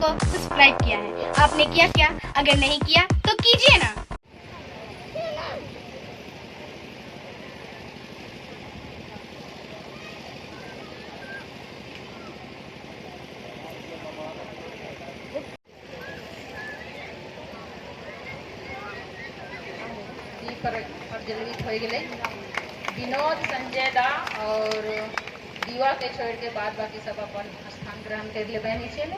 को सब्सक्राइब किया है। आपने किया क्या? अगर नहीं किया तो कीजिए ना। जल्दी हो गए विनोद, संजय दा और दीवा के छोड़ के बाद बाकी सब अपन स्थान ग्रहण कर ले नीचे में।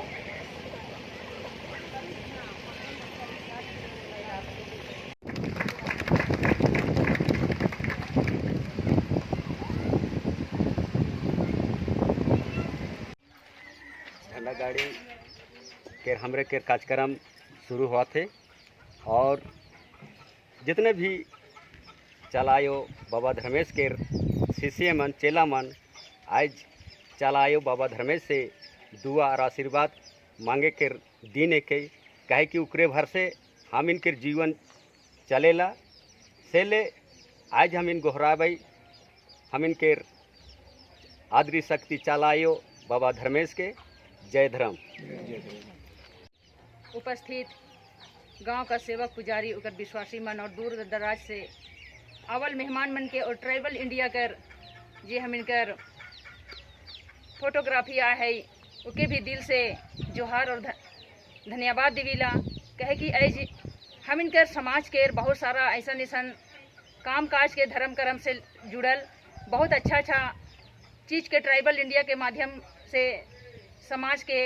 झंडा गाड़ी के हमरे के कार्यक्रम शुरू हुआ थे और जितने भी चलायो बाबा धर्मेश के शिष्य मन चेला मन आज चलायो बाबा धर्मेश से दुआ और आशीर्वाद मांगे के दिन के कहे कि उकरे भर से हम इनके जीवन चलेला से ले आज हम इन गोहराबाई हम इनके आदरी शक्ति चलायो बाबा धर्मेश के। जय धर्म। उपस्थित गांव का सेवक पुजारी उकर विश्वासी मन और दूर दराज से अवल मेहमान मन के और ट्राइबल इंडिया कर जे हम इनकर फोटोग्राफी आए है उके भी दिल से जोहार और धन्यवाद देवीला। कहे कि आज हम इनकर समाज के बहुत सारा ऐसा काम काज के धर्म कर्म से जुड़ल बहुत अच्छा चीज़ के ट्राइबल इंडिया के माध्यम से समाज के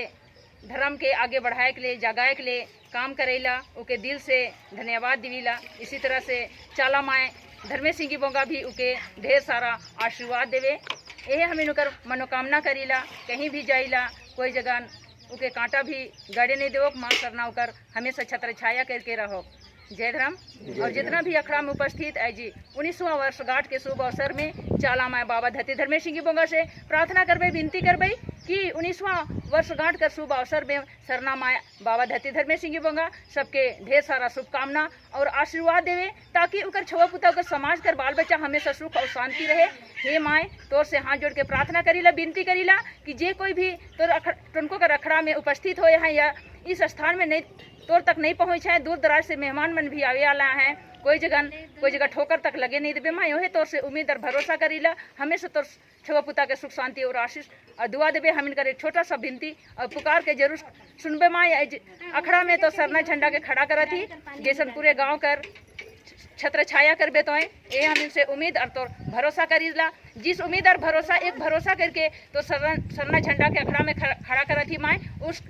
धर्म के आगे बढ़ाए के लिए जगाए के लिए काम करेला उके दिल से धन्यवाद देवीला। इसी तरह से चाला माए धर्मेश सिंह बोंगा भी उके ढेर सारा आशीर्वाद देवे। यह हम इनकर मनोकामना करीला। कहीं भी जाइला कोई जगह उके कांटा भी गाड़े नहीं देवो, माँ करना उकर हमेशा छत्र छाया करके रहो। जय धर्म। और जितना भी अखड़ा में उपस्थित है जी 19वां वर्षगांठ के शुभ अवसर में चाला माए बाबा धरती धर्मेश सिंह बोंगा से प्रार्थना करबे, विनती करबे कि 19वां वर्षगांठ का शुभ अवसर में सरना माए बाबा धरती धर्मेश सिंह बोंगा सबके ढेर सारा शुभकामना और आशीर्वाद देवे ताकि उकर छुआ पुता उकर समाज कर बाल बच्चा हमेशा सुख और शांति रहे। हे माए तोर से हाथ जोड़ के प्रार्थना करीला, विनती करीला कि जे कोई भी तुमको कर अखड़ा में उपस्थित होए हैं या इस स्थान में नहीं तोर तक नहीं पहुँचे हैं, दूर दराज से मेहमान मन भी आवे आला हैं, कोई जगह ठोकर तक लगे नहीं देवे। माँ योहे तोर से उम्मीद और भरोसा करीला हमेशा तोर छुआ पुता के सुख शांति और आशीष और दुआ देवे। हम इनकर एक छोटा सा विनती और पुकार के जरूर सुनबे। माँ अखड़ा में तो सरना झंडा के खड़ा करा थी जैसन पूरे गांव कर छत्र छाया करबे तो ये हम इनसे उम्मीद और तो भरोसा करीला। जिस उम्मीद और भरोसा करके तो सरना झंडा के अखड़ा में खड़ा करा थी माँ उस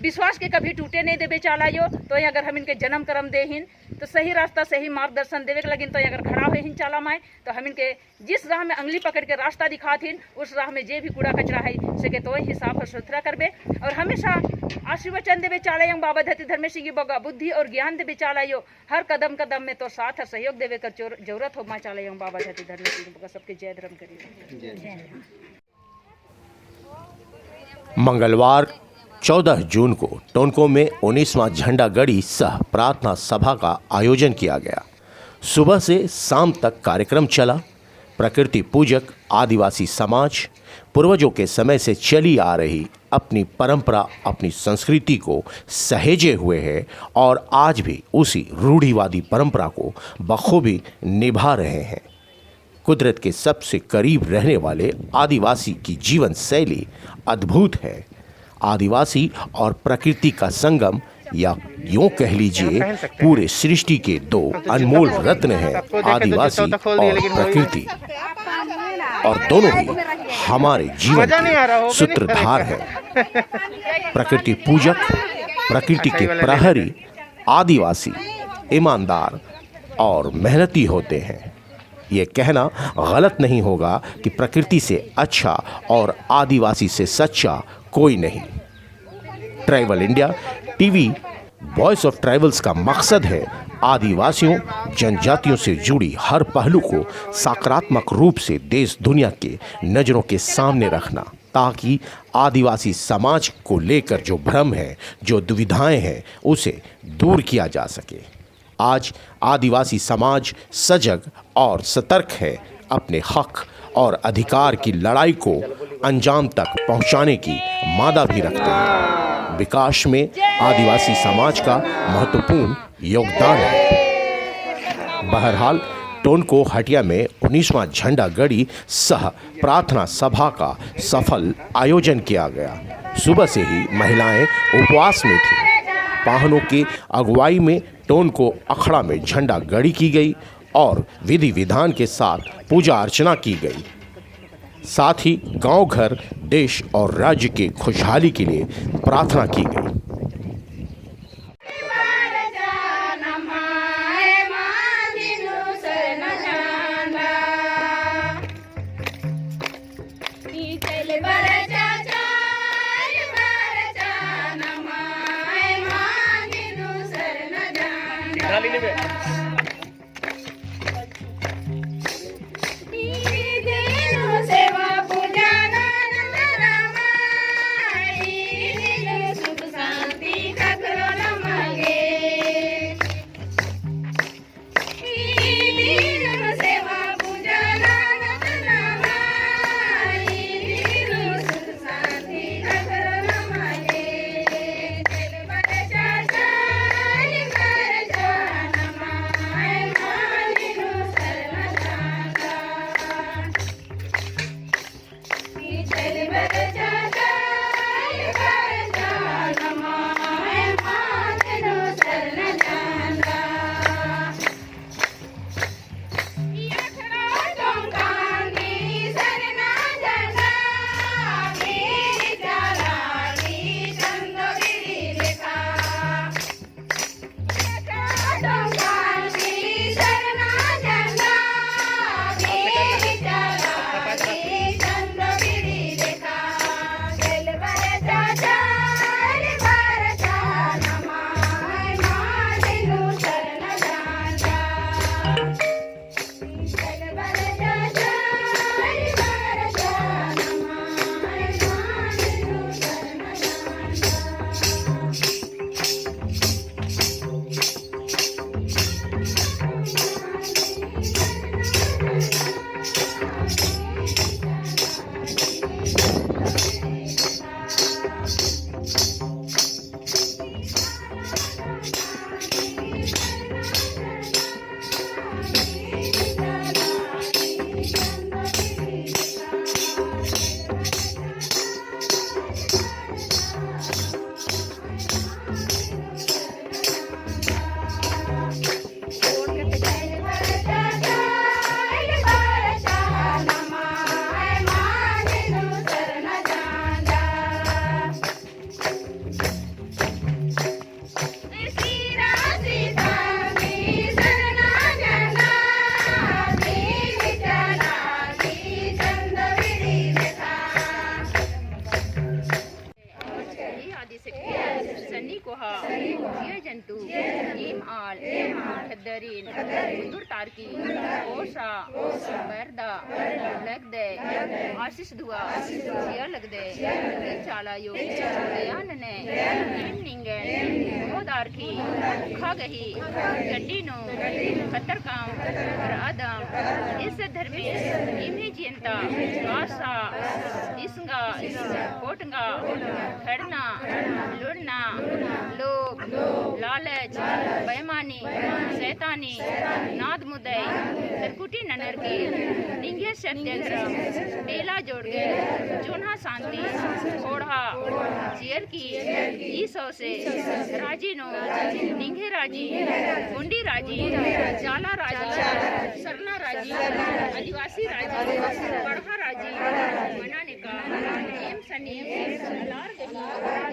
विश्वास के कभी टूटे नहीं देवे चालायो। तो अगर हम इनके जन्म कर्म देहिन तो सही रास्ता सही मार्गदर्शन देवे के लगिन तो अगर खड़ा हुए हिन चाला माए तो हम इनके जिस राह में अंगली पकड़ के रास्ता दिखाथिन उस राह में जे भी कूड़ा कचरा है सके तो हिसाब और सुथरा करबे और हमेशा आशीर्वचन देवे चालायो। बाबा धरती धर्मेश सिंह बोंगा बुद्धि और ज्ञान देवे चालायो। हर कदम कदम में तो साथ और सहयोग देवे कर जरूरत हो माँ चालायो। बाबा धरती धर्मेश सिंह बोंगा सबके जय धर्म करिए। मंगलवार 14 जून को टोंको में 19वां झंडा गड़ी सह प्रार्थना सभा का आयोजन किया गया। सुबह से शाम तक कार्यक्रम चला। प्रकृति पूजक आदिवासी समाज पूर्वजों के समय से चली आ रही अपनी परंपरा अपनी संस्कृति को सहेजे हुए है और आज भी उसी रूढ़िवादी परंपरा को बखूबी निभा रहे हैं। कुदरत के सबसे करीब रहने वाले आदिवासी की जीवन शैली अद्भुत है। आदिवासी और प्रकृति का संगम या यूं कह लीजिए पूरे सृष्टि के दो अनमोल रत्न हैं आदिवासी और प्रकृति और दोनों ही हमारे जीवन के सूत्रधार हैं। प्रकृति पूजक प्रकृति के प्रहरी आदिवासी ईमानदार और मेहनती होते हैं। ये कहना गलत नहीं होगा कि प्रकृति से अच्छा और आदिवासी से सच्चा कोई नहीं। Tribal India TV voice of tribals का मकसद है आदिवासियों जनजातियों से जुड़ी हर पहलू को सकारात्मक रूप से देश दुनिया के नज़रों के सामने रखना ताकि आदिवासी समाज को लेकर जो भ्रम है जो दुविधाएं हैं उसे दूर किया जा सके। आज आदिवासी समाज सजग और सतर्क है अपने हक और अधिकार की लड़ाई को अंजाम तक पहुंचाने की मादा भी रखते हैं। विकास में आदिवासी समाज का महत्वपूर्ण योगदान है। बहरहाल टोनको हटिया में 19वां झंडा गड़ी सह प्रार्थना सभा का सफल आयोजन किया गया। सुबह से ही महिलाएं उपवास में थीं। पाहनों की अगुवाई में टोनको अखड़ा में झंडा गड़ी की गई और विधि विधान के साथ पूजा अर्चना की गई। साथ ही गांव घर, देश और राज्य के खुशहाली के लिए प्रार्थना की गई। जंतु नीम आल खद्दरीन मुंदुर तारकी ओशा बरदा लगदे आशीष दुआ सिया लगदे चालायो दयानने निंगन मोदारकी खागही गड्डीनो खतरकाम रादम इस धर्मी इमे जियंता आशा इसंगा कोटंगा खड़ना लुड़ना लोभ लालच बेईमानी शैतानी नाद मुदई तरकुटी ननर की निंगे सत्य धर्म बेला जोड़ के जोना शांति ओढ़ा चेयर की ई सौ से राजी नो निंगे राजी गुंडी राजी जाला राजी सरना राजी आदिवासी राजी पढ़ा राजी मनाने का एम सनी लार गही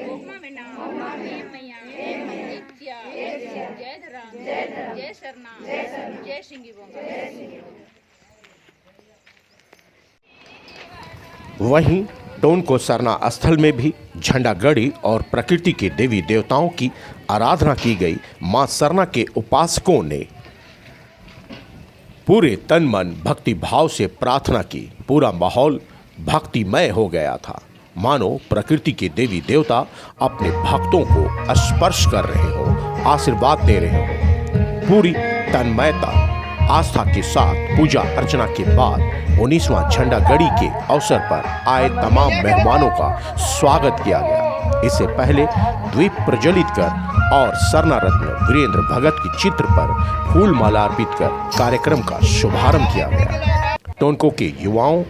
गोमा में नाम एम मैया नित्या जय धराम जय सरना जय सिंगी बोंगा। वहीं टोनको सरना स्थल में भी झंडा गड़ी और प्रकृति के देवी देवताओं की आराधना की गई। मां सरना के उपासकों ने पूरे तन मन भक्ति भाव से प्रार्थना की। पूरा माहौल भक्तिमय हो गया था, मानो प्रकृति के देवी देवता अपने भक्तों को स्पर्श कर रहे हो, आशीर्वाद दे रहे हो। पूरी तन्मयता आस्था के साथ पूजा अर्चना के बाद 19वां झंडा गड़ी के अवसर पर आए तमाम मेहमानों का स्वागत किया गया। इससे पहले द्वीप प्रज्वलित कर और सरना रत्न वीरेंद्र भगत के चित्र पर फूल माला अर्पित कर कार्यक्रम का शुभारंभ किया गया। टोंको के युवाओं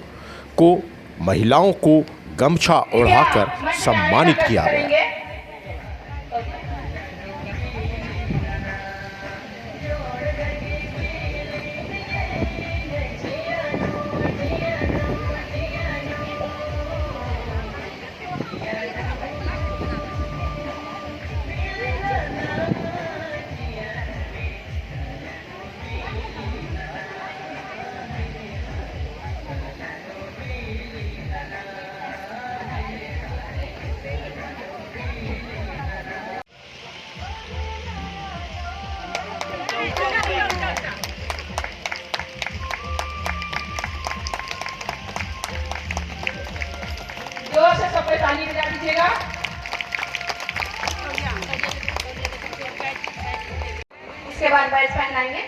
को महिलाओं को गमछा ओढ़ाकर सम्मानित किया गया। जोर से सबको ताली बजा दीजिएगा। उसके बाद बैच पहनाएंगे।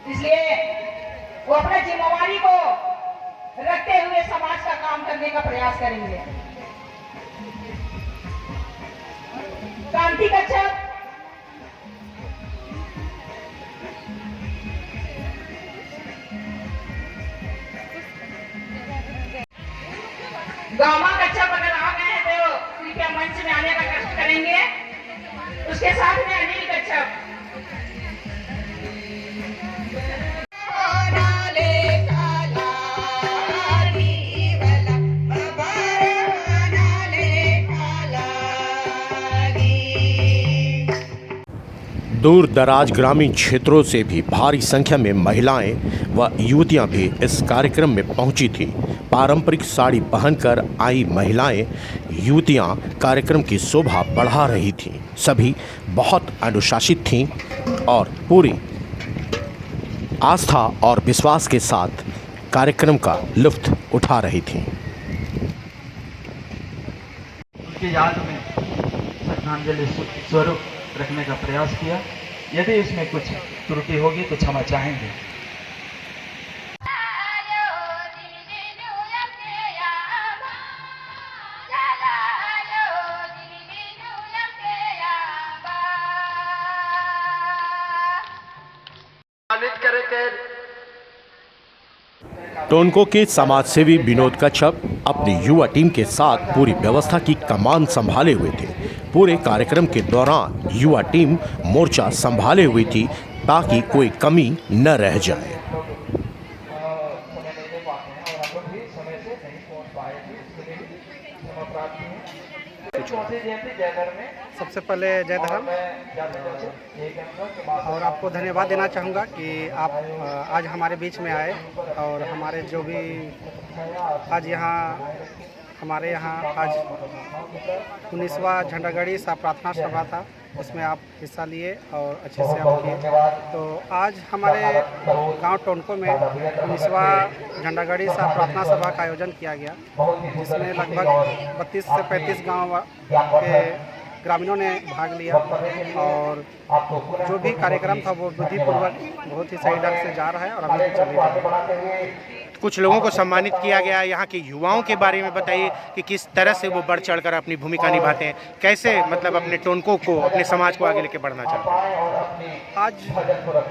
इसलिए वो अपने जिम्मेवारी को रखते हुए समाज का काम करने का प्रयास करेंगे। क्रांति कच्छप गामा कच्छप अगर आ गए हैं तो कृपया मंच में आने का कष्ट करेंगे। उसके साथ में अनिल कच्छप दूर दराज ग्रामीण क्षेत्रों से भी भारी संख्या में महिलाएं व युवतियां भी इस कार्यक्रम में पहुंची थीं। पारंपरिक साड़ी पहनकर आई महिलाएं युवतियां कार्यक्रम की शोभा बढ़ा रही थीं। सभी बहुत अनुशासित थीं और पूरी आस्था और विश्वास के साथ कार्यक्रम का लुत्फ उठा रही थीं। उनकी याद में श्रद्धांजलि स्वरूप रखने का प्रयास किया। यदि इसमें कुछ त्रुटि होगी तो क्षमा चाहेंगे। टोंको के समाजसेवी विनोद कच्छप अपनी युवा टीम के साथ पूरी व्यवस्था की कमान संभाले हुए थे। पूरे कार्यक्रम के दौरान युवा टीम मोर्चा संभाले हुई थी ताकि कोई कमी न रह जाए। सबसे पहले जय धर्म और आपको धन्यवाद देना चाहूँगा कि आप आज हमारे बीच में आए और हमारे जो भी आज हमारे यहाँ आज 19वां झंडागढ़ी सा प्रार्थना सभा था, उसमें आप हिस्सा लिए और अच्छे से आप किए। तो आज हमारे गांव टोंको में 19वां झंडागढ़ी सा प्रार्थना सभा का आयोजन किया गया, जिसमें लगभग 32 से 35 गांव के ग्रामीणों ने भाग लिया और जो भी कार्यक्रम था वो विधिपूर्वक बहुत ही सही ढंग से जा रहा है और अभी भी चल रहा है। कुछ लोगों को सम्मानित किया गया। यहाँ के युवाओं के बारे में बताइए कि किस तरह से वो बढ़ चढ़कर अपनी भूमिका निभाते हैं, कैसे मतलब अपने टोंको को, अपने समाज को आगे लेके बढ़ना चाहते हैं। आज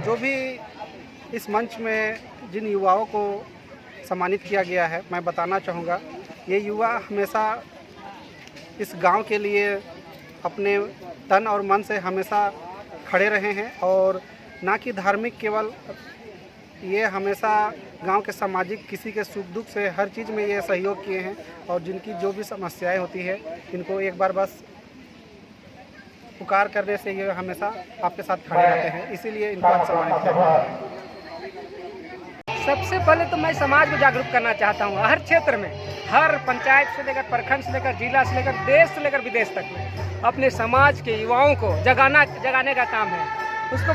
जो भी इस मंच में जिन युवाओं को सम्मानित किया गया है, मैं बताना चाहूँगा ये युवा हमेशा इस गांव के लिए अपने तन और मन से हमेशा खड़े रहे हैं और ना कि धार्मिक केवल, ये हमेशा गांव के सामाजिक किसी के सुख दुख से हर चीज़ में ये सहयोग किए हैं और जिनकी जो भी समस्याएं होती है इनको एक बार बस पुकार करने से ये हमेशा आपके साथ खड़े रहते हैं, इसीलिए इनको आज सम्मानित किया गया। सबसे पहले तो मैं समाज को जागरूक करना चाहता हूँ। हर क्षेत्र में, हर पंचायत से लेकर प्रखंड से लेकर जिला से लेकर देश से लेकर विदेश तक में अपने समाज के युवाओं को जगाने का काम है। उसको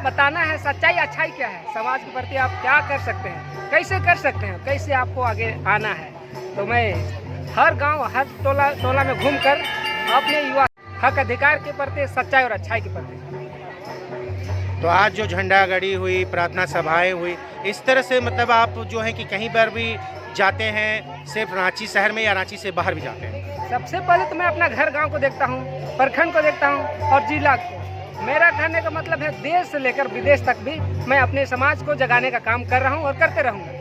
बताना है सच्चाई अच्छाई क्या है, समाज के प्रति आप क्या कर सकते हैं, कैसे कर सकते हैं, कैसे आपको आगे आना है। तो मैं हर गांव हर टोला में घूमकर अपने युवा हक अधिकार के प्रति, सच्चाई और अच्छाई के प्रति। तो आज जो झंडा गाड़ी हुई, प्रार्थना सभाएं हुई, इस तरह से मतलब आप जो है कि कहीं पर भी जाते हैं, सिर्फ रांची शहर में या रांची से बाहर भी जाते हैं? सबसे पहले तो मैं अपना घर गांव को देखता हूं, प्रखंड को देखता हूं और जिला को। मेरा कहने का मतलब है देश से लेकर विदेश तक भी मैं अपने समाज को जगाने का काम कर रहा हूं और करते रहूंगा।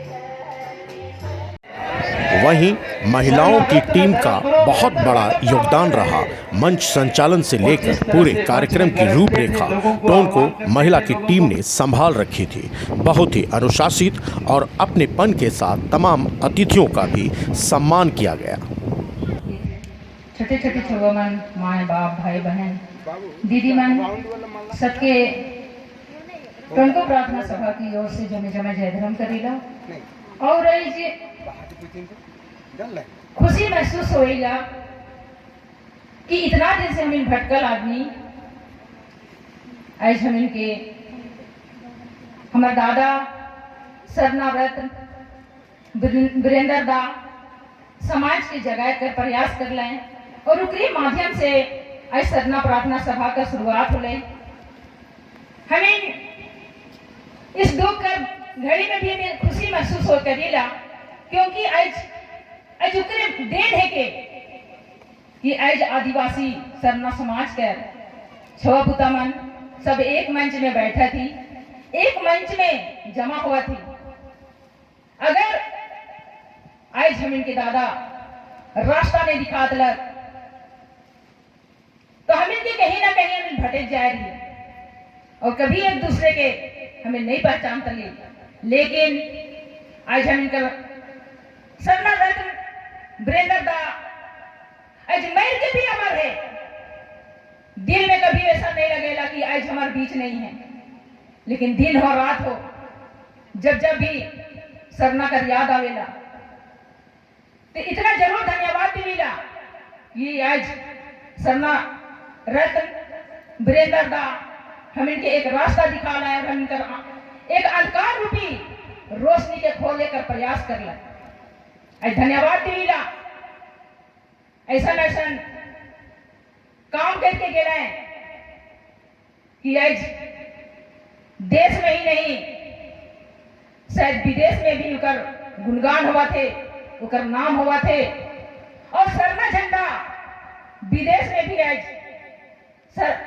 वहीं महिलाओं की टीम का बहुत बड़ा योगदान रहा। मंच संचालन से लेकर पूरे कार्यक्रम की रूपरेखा टोन को महिला की टीम ने संभाल रखी थी। बहुत ही अनुशासित और अपनेपन के साथ तमाम अतिथियों का भी सम्मान किया गया। छोटे छोटे छुआ मन, माए बाप, भाई बहन, दीदी मन, सबके टोनको प्रार्थना सभा की ओर से जमे जमे जय धर्म करीला और खुशी महसूस होएगा कि इतना दिन से हम भटकल आदमी आज हम इनके हमारे दादा सरना रत्न वीरेंद्र दा समाज के जगाए कर प्रयास कर लें और उनके माध्यम से आज सरना प्रार्थना सभा का शुरुआत हो गई। हमें इस दुख कर घड़ी में भी हमें खुशी महसूस हो करेला क्योंकि आज देन है कि आज आदिवासी सरना समाज के छुआ पुता मन सब एक मंच में बैठा थी, एक मंच में जमा हुआ थी। अगर आज हम इनके दादा रास्ता नहीं दिखा दिला तो हम इनके कहीं ना कहीं हमें भटक जा रही है और कभी एक दूसरे के हमें नहीं पहचान तले। लेकिन आज हम इनका सरना रत्न वीरेंद्र दा आज मर के भी अमर है। दिल में कभी ऐसा नहीं लगेगा कि आज हमारे बीच नहीं है, लेकिन दिन हो रात हो जब जब भी सरना कर याद आवेला तो इतना जरूर धन्यवाद दिला कि आज सरना रत्न वीरेंद्र दा हम इनके एक रास्ता दिखा रहे हैं, हम इनका एक अंधकार रूपी रोशनी के खोले कर प्रयास कर ला। आज धन्यवाद दिला ऐसा ऐसा काम करके गए हैं कि आज देश में ही नहीं शायद विदेश में भी उकर गुणगान हुआ थे, उकर नाम हुआ थे और सरना झंडा विदेश में भी आज सर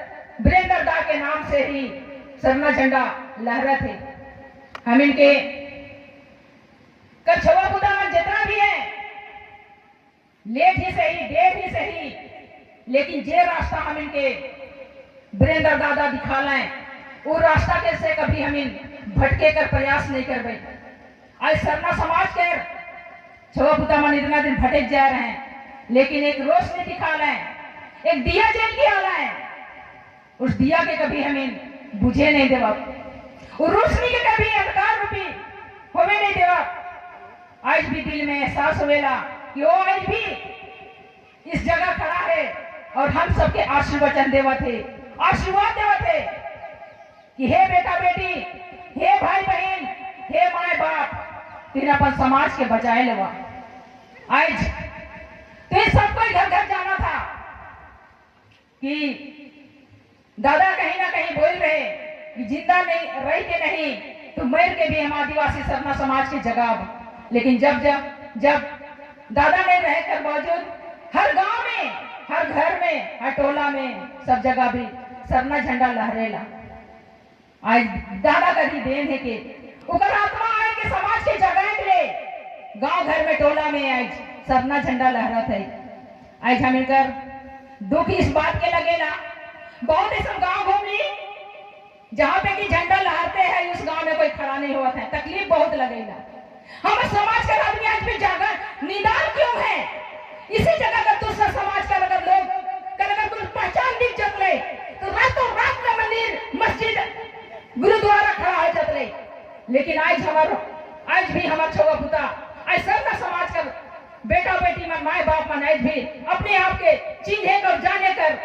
वीरेंद्र दा के नाम से ही सरना झंडा लहरा थे। हम इनके कछुआ पुदा में जितना भी है लेट ही सही देर ही सही, लेकिन जे रास्ता हम इनके वीरेंद्र दादा दिखा लाएं वो रास्ता कैसे कभी हम इन भटके कर प्रयास नहीं कर रहे। आज सरना समाज के छुआ पुता मन इतना दिन भटक जा रहे हैं, लेकिन एक रोशनी दिखा लाएं, एक दिया जल के आला है, उस दिया के कभी हमें बुझे नहीं देवा, उस रोशनी के कभी अंधकार रूपी होवे नहीं देवा। आज भी दिल में एहसास होवेला कि वो आज भी इस जगह खड़ा है और हम सबके आशीर्वचन देवा थे, आशीर्वाद देवा थे कि हे बेटा बेटी, हे भाई बहन, हे माए बाप, तीन अपन समाज के बचाए लेवा। आज तो सबको घर घर जाना था कि दादा कहीं ना कहीं बोल रहे कि जिंदा नहीं रह के नहीं तो मर के भी हम आदिवासी सरना समाज की जगह। लेकिन जब जब जब दादा ने रहकर बावजूद हर गांव में, हर घर में, हर टोला में, सब जगह भी सरना झंडा लहरेला। आज दादा का ही देन है कि उकर आत्मा आए के समाज के जगह के लिए गांव घर में टोला में आज सरना झंडा लहरा था। आज हम इनकर दुख इस बात के लगेला, बहुत ऐसा गांव घूम ली जहां पे कि झंडा लहरते हैं उस गांव में कोई खड़ा नहीं हुआ था, तकलीफ बहुत लगेगा। हम समाज का आदमी आज भी जागर निदान क्यों है? इसी जगह का दूसरा समाज का अगर लोग अगर कुछ पहचान दिख जाते तो रातों रात में मंदिर, मस्जिद, गुरुद्वारा खड़ा हो जाते। लेकिन आज भी हमारा छुआ पुता आज सरना समाज का बेटा बेटी मन, माए बाप मन आज भी अपने आप के चिन्हे कर जाने कर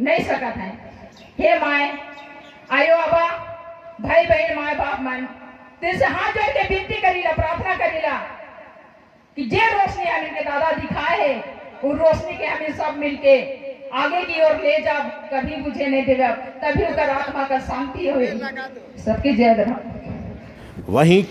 नहीं सकत है। हे माए, आयो अबा, भाई बहन, माए बाप मन, तेरे से हाथ जोड़ के विनती करीला, प्रार्थना करीला कि जे रोशनी हम इनके दादा दिखाए है वो रोशनी के हमें सब मिलके आगे की ओर ले जाओ, कभी बुझे नहीं देगा, तभी उनका आत्मा का शांति होगी। सबकी जय धर्म। वहीं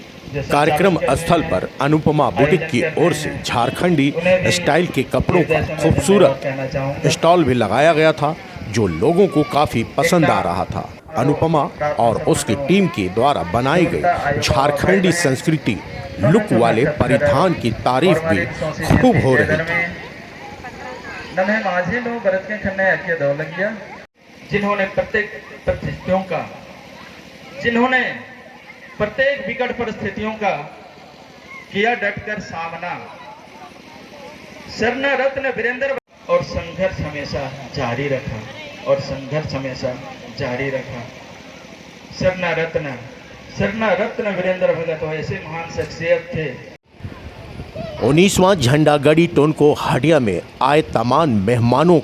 कार्यक्रम स्थल पर अनुपमा बुटीक की ओर से झारखंडी स्टाइल के कपड़ों का खूबसूरत स्टॉल भी लगाया गया था, जो लोगों को काफी पसंद आ रहा था। अनुपमा और उसकी टीम के द्वारा बनाई गई झारखंडी संस्कृति लुक वाले परिधान की तारीफ भी खूब हो रही थी। नन्हे माझे लो गरज के खन्ने के दौलंगिया, जिन्होंने प्रत्येक परिस्थितियों का, जिन्होंने प्रत्येक विकट परिस्थितियों का किया डटकर सामना, शरण रत्न वीरेंद्र, और संघर्ष हमेशा जारी रखा, और संघर्ष हमेशा जारी रखा। शरण रत्न वीरेंद्र भगत ऐसे महान शख्सियत थे। 19वां झंडा गड़ी टोनको हटिया में आए तमाम मेहमानों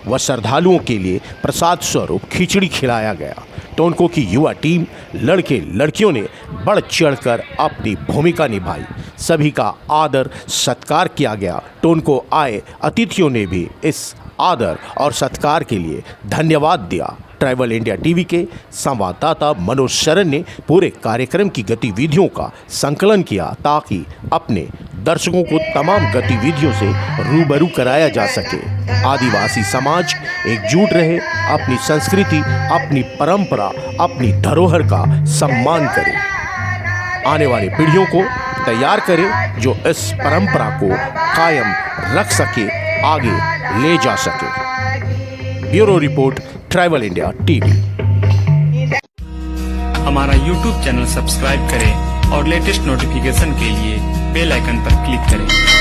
व श्रद्धालुओं के लिए प्रसाद स्वरूप खिचड़ी खिलाया गया। टोनको की युवा टीम लड़के लड़कियों ने बढ़ चढ़कर अपनी भूमिका निभाई। सभी का आदर सत्कार किया गया। टोनको आए अतिथियों ने भी इस आदर और सत्कार के लिए धन्यवाद दिया। ट्राइबल इंडिया टीवी के संवाददाता मनोज शरण ने पूरे कार्यक्रम की गतिविधियों का संकलन किया ताकि अपने दर्शकों को तमाम गतिविधियों से रूबरू कराया जा सके। आदिवासी समाज एकजुट रहे, अपनी संस्कृति, अपनी परंपरा, अपनी धरोहर का सम्मान करे, आने वाली पीढ़ियों को तैयार करे जो इस परंपरा को कायम रख सके, आगे ले जा सके। Bureau report, tribal India TV. हमारा YouTube चैनल सब्सक्राइब करें और लेटेस्ट नोटिफिकेशन के लिए बेल आइकन पर क्लिक करें।